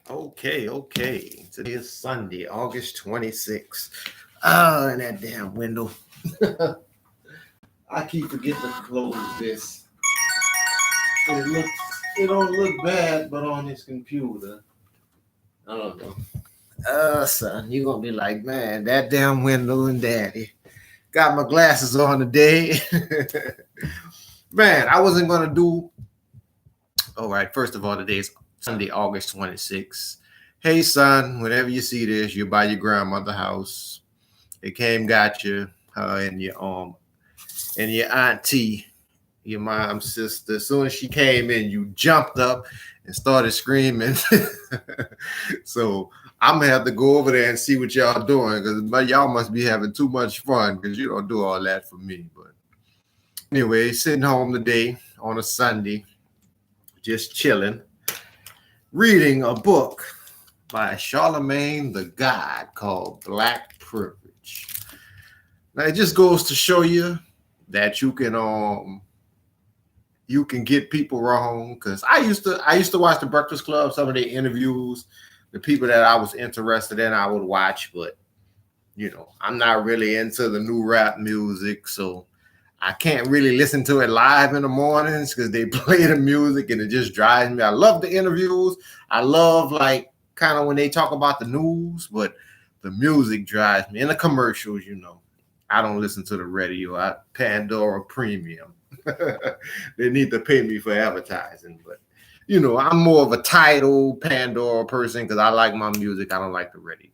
Okay. Today is Sunday, August 26th. Oh, and that damn window. I keep forgetting to close this. It don't look bad, but on this computer, I don't know. Son, you're gonna be like, man, that damn window and daddy. Got my glasses on today. Man, I wasn't gonna do. All right, first of all, today is Sunday, August 26th. Hey, son, whenever you see this, you're by your grandmother's house. It came, got you, and your auntie, your mom's sister. As soon as she came in, you jumped up and started screaming. So I'm gonna have to go over there and see what y'all doing because y'all must be having too much fun because you don't do all that for me. But anyway, sitting home today on a Sunday, just chilling, reading a book by Charlamagne The God called Black Privilege. Now it just goes to show you that you can get people wrong. Because I used to watch the Breakfast Club, some of the interviews, the people that I was interested in, I would watch, but I'm not really into the new rap music, so I can't really listen to it live in the mornings because they play the music and it just drives me. I love the interviews. I love like kind of when they talk about the news, but the music drives me. And the commercials, I don't listen to the radio. I Pandora Premium. They need to pay me for advertising, but I'm more of a Tidal Pandora person because I like my music. I don't like the radio,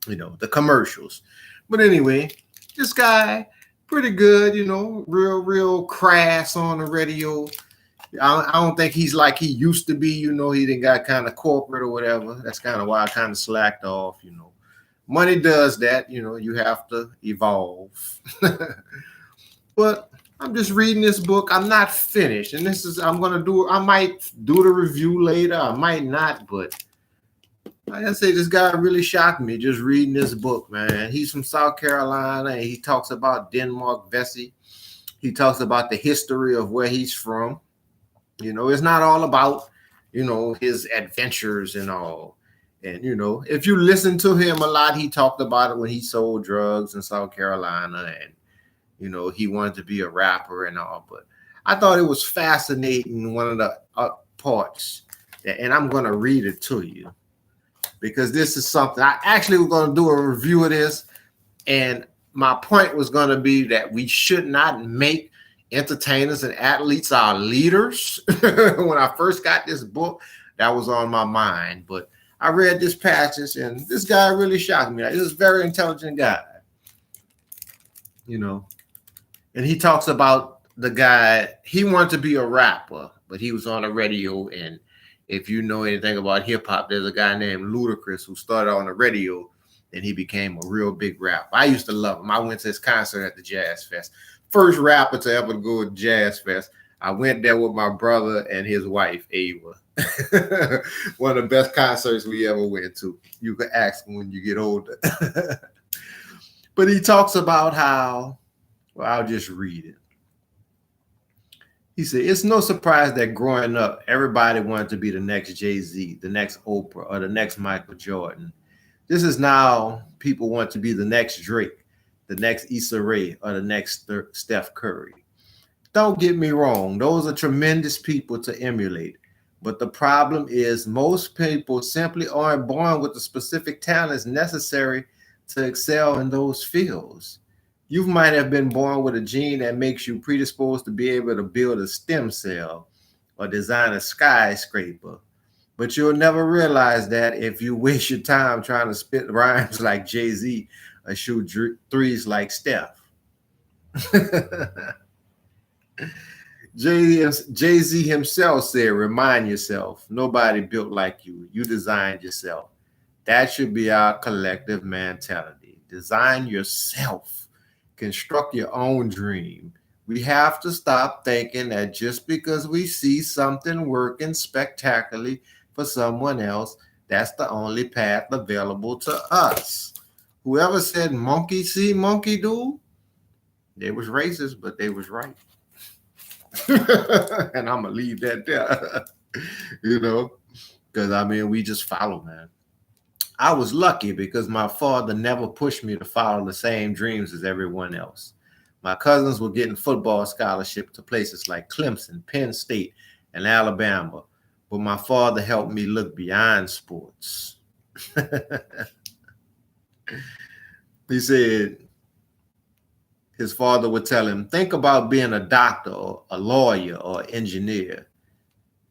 the commercials. But anyway, this guy, pretty good, real crass on the radio. I don't think he's like he used to be, he didn't got kind of corporate or whatever. That's kind of why I kind of slacked off, Money does that, you have to evolve. But I'm just reading this book. I'm not finished. And I might do the review later. I might not, but like I say, this guy really shocked me just reading this book, man. He's from South Carolina, and he talks about Denmark Vesey. He talks about the history of where he's from. It's not all about, his adventures and all. And, if you listen to him a lot, he talked about it when he sold drugs in South Carolina and, he wanted to be a rapper and all. But I thought it was fascinating, one of the parts, and I'm going to read it to you because this is something I actually was going to do a review of this. And my point was going to be that we should not make entertainers and athletes our leaders. When I first got this book, that was on my mind. But I read this passage, and this guy really shocked me. He's a very intelligent guy, And he talks about the guy, he wanted to be a rapper, but he was on the radio. And if you know anything about hip hop, there's a guy named Ludacris who started on the radio and he became a real big rapper. I used to love him. I went to his concert at the Jazz Fest. First rapper to ever go to Jazz Fest. I went there with my brother and his wife, Ava. One of the best concerts we ever went to. You can ask him when you get older. But he talks about how, well, I'll just read it. He said, it's no surprise that growing up, everybody wanted to be the next Jay-Z, the next Oprah, or the next Michael Jordan. This is now people want to be the next Drake, the next Issa Rae, or the next Steph Curry. Don't get me wrong. Those are tremendous people to emulate. But the problem is most people simply aren't born with the specific talents necessary to excel in those fields. You might have been born with a gene that makes you predisposed to be able to build a stem cell or design a skyscraper. But you'll never realize that if you waste your time trying to spit rhymes like Jay-Z or shoot threes like Steph. Jay-Z himself said, remind yourself, nobody built like you. You designed yourself. That should be our collective mentality. Design yourself. Construct your own dream. We have to stop thinking that just because we see something working spectacularly for someone else, that's the only path available to us. Whoever said monkey see, monkey do, they was racist, but they was right. And I'm going to leave that there, Because I mean, we just follow, man. I was lucky because my father never pushed me to follow the same dreams as everyone else. My cousins were getting football scholarships to places like Clemson, Penn State, and Alabama, but my father helped me look beyond sports. He said his father would tell him, think about being a doctor or a lawyer or engineer.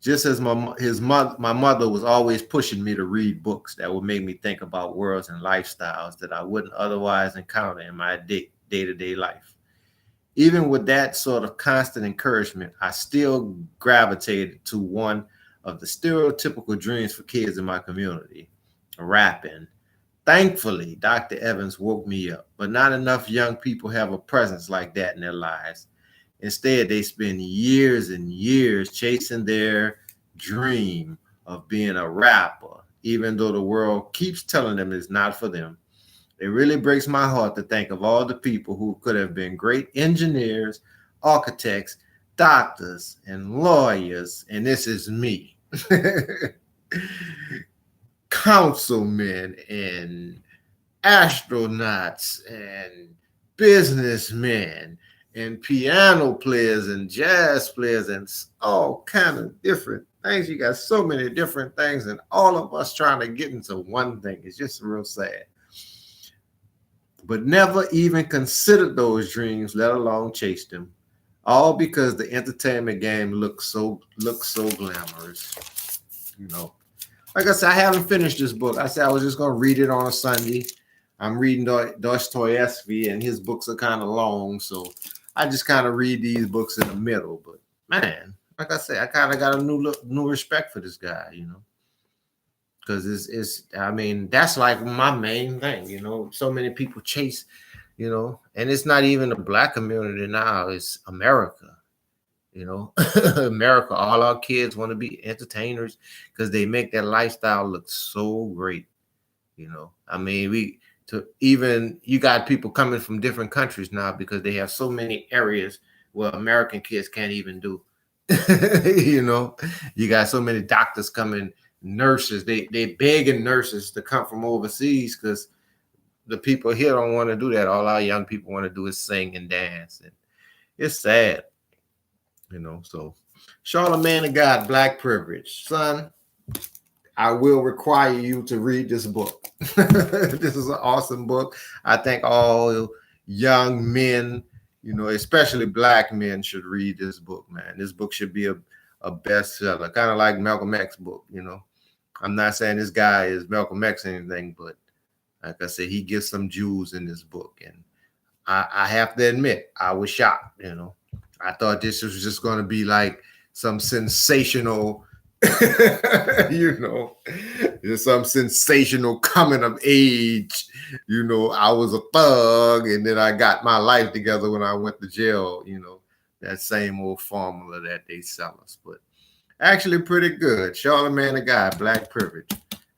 Just as my mother was always pushing me to read books that would make me think about worlds and lifestyles that I wouldn't otherwise encounter in my day-to-day life. Even with that sort of constant encouragement, I still gravitated to one of the stereotypical dreams for kids in my community, rapping. Thankfully, Dr. Evans woke me up, but not enough young people have a presence like that in their lives. Instead, they spend years and years chasing their dream of being a rapper, even though the world keeps telling them it's not for them. It really breaks my heart to think of all the people who could have been great engineers, architects, doctors, and lawyers, and this is me. Councilmen and astronauts and businessmen and piano players and jazz players and all kind of different things. You got so many different things, and all of us trying to get into one thing. It's just real sad. But never even considered those dreams, let alone chase them. All because the entertainment game looks so glamorous. You know, like I said, I haven't finished this book. I said I was just gonna read it on a Sunday. I'm reading Dostoevsky, and his books are kind of long, so I just kind of read these books in the middle. But man, like I said, I kind of got a new respect for this guy, you know, because it's I mean, that's like my main thing, you know. So many people chase, you know, and it's not even the Black community now; it's America. You know, America, all our kids want to be entertainers because they make their lifestyle look so great. You know, I mean, you got people coming from different countries now because they have so many areas where American kids can't even do. You know, you got so many doctors coming, nurses, they begging nurses to come from overseas because the people here don't want to do that. All our young people want to do is sing and dance, and it's sad. You know, so Charlamagne The God, Black Privilege. Son, I will require you to read this book. This is an awesome book. I think all young men, you know, especially Black men, should read this book, man. This book should be a bestseller, kind of like Malcolm X book, you know. I'm not saying this guy is Malcolm X or anything, but like I said, he gives some jewels in this book. And I have to admit, I was shocked, you know. I thought this was just going to be like some sensational, you know, some sensational coming of age. You know, I was a thug and then I got my life together when I went to jail, you know, that same old formula that they sell us. But actually pretty good. Charlamagne The God, Black Privilege.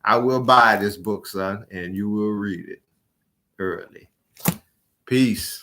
I will buy this book, son, and you will read it early. Peace.